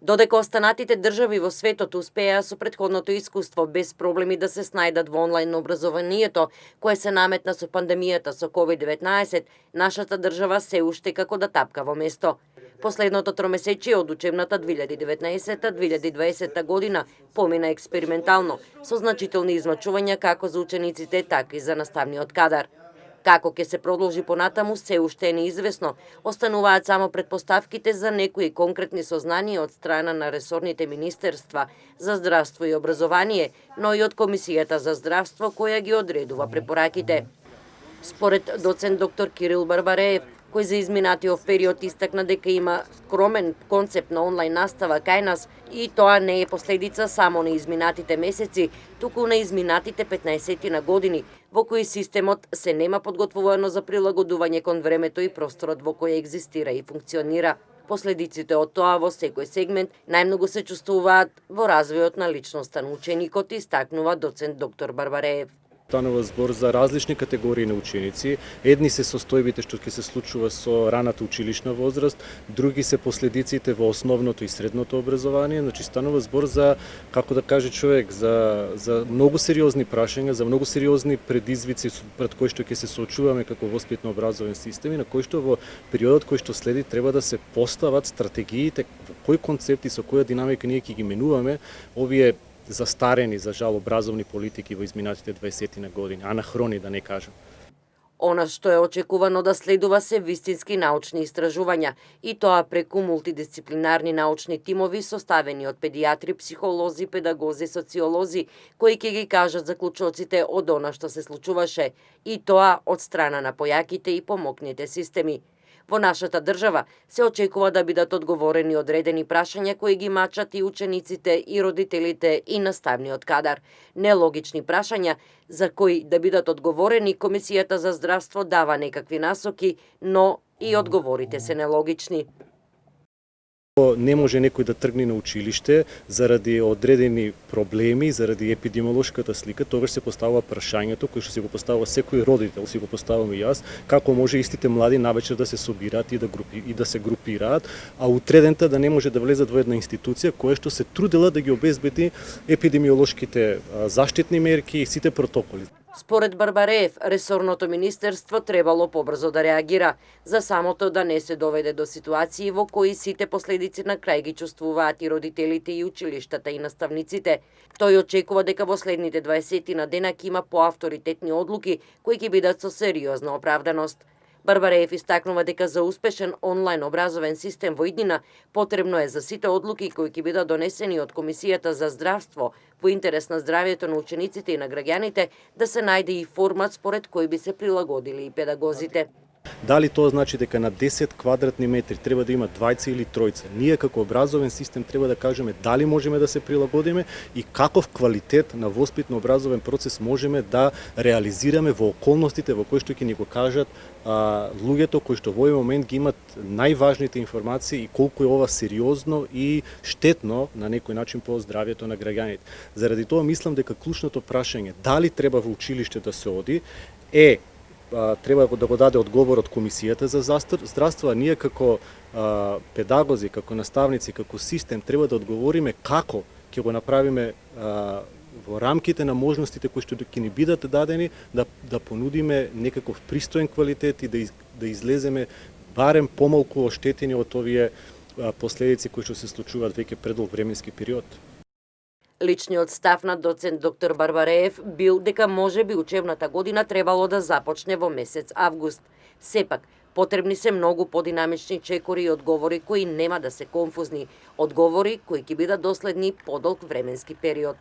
Додека останатите држави во светот успеа со претходното искуство без проблеми да се снајдат во онлайн образованието, кое се наметна со пандемијата со COVID-19, нашата држава се уште како да тапка во место. Последното тромесечие од учебната 2019-2020 година помина експериментално, со значителни измачувања како за учениците, така и за наставниот кадар. Како ќе се продолжи понатаму се уште е неизвестно, остануваат само претпоставките за некои конкретни сознанија од страна на ресорните министерства за здравство и образование, но и од Комисијата за здравство која ги одредува препораките. Според доцент доктор Кирил Барбареев, кој за изминатиот период истакна дека има скромен концепт на онлайн настава кај нас и тоа не е последица само на изминатите месеци, туку на изминатите 15 на години, во кои системот се нема подготвувано за прилагодување кон времето и просторот во кој екзистира и функционира. Последиците од тоа во секој сегмент најмногу се чувствуваат во развојот на личноста на ученикот, истакнува доцент доктор Барбареев. Станува збор за различни категории на ученици. Едни се состојбите што ќе се случува со раната училишна возраст, други се последиците во основното и средното образование. Значи станува збор за, како да каже човек, за многу сериозни прашања, за многу сериозни предизвици пред кои што ќе се соочуваме како воспитно образовен систем и на кои што во периодот кој што следи треба да се постават стратегиите, во кои концепти, со која динамика ние ќе ги менуваме овие застарени, за жал, образовни политики во изминатите 20 на години, анахрони да не кажам. Она што е очекувано да следува се вистински научни истражувања, и тоа преку мултидисциплинарни научни тимови составени од педиатри, психолози, педагози, социолози, кои ќе ги кажат заклучоците од она што се случуваше, и тоа од страна на појаките и помокните системи. Во нашата држава се очекува да бидат одговорени одредени прашања кои ги мачат и учениците, и родителите, и наставниот кадар. Нелогични прашања за кои да бидат одговорени, Комисијата за здравство дава некакви насоки, но и одговорите се нелогични. Не може некој да тргне на училиште заради одредени проблеми, заради епидемиолошката слика, тогаш се поставува прашањето кој што си го поставува секој родител, си го поставувам и јас, како може истите млади навечер да се собираат и да се групираат, а утредента да не може да влезат во една институција која што се трудела да ги обезбеди епидемиолошките заштитни мерки и сите протоколи. Според Барбареев, ресорното министерство требало побрзо да реагира, за самото да не се доведе до ситуации во кои сите последици на крај ги чувствуваат и родителите, и училиштата, и наставниците. Тој очекува дека во следните 20 на дена ќе има поавторитетни одлуки кои ќе бидат со сериозна оправданост. Барбареев истакнува дека за успешен онлайн образовен систем во иднина потребно е за сите одлуки кои ќе бидат донесени од Комисијата за здравство во интерес на здравјето на учениците и на граѓаните да се најде и формат според кој би се прилагодили и педагозите. Дали тоа значи дека на 10 квадратни метри треба да има двајца или тројца? Ние како образовен систем треба да кажеме дали можеме да се прилагодиме и каков квалитет на воспитно образовен процес можеме да реализираме во околностите во кои што ќе ни го кажат луѓето кои што во овој момент ги имат најважните информации и колку е ова сериозно и штетно на некој начин по здравјето на граѓаните. Заради тоа мислам дека клучното прашање дали треба во училиште да се оди треба да го даде одговор од Комисијата за здравство, а ние како педагози, како наставници, како систем треба да одговориме како ќе го направиме во рамките на можностите кои што ќе ни бидат дадени да понудиме некаков пристоен квалитет и да излеземе барем помалку оштетени од овие последици кои што се случуваат веќе предолг временски период. Личниот став на доцент доктор Барбареев бил дека можеби учебната година требало да започне во месец август. Сепак, потребни се многу подинамични чекори и одговори кои нема да се конфузни, одговори кои ќе бидат доследни подолг временски период.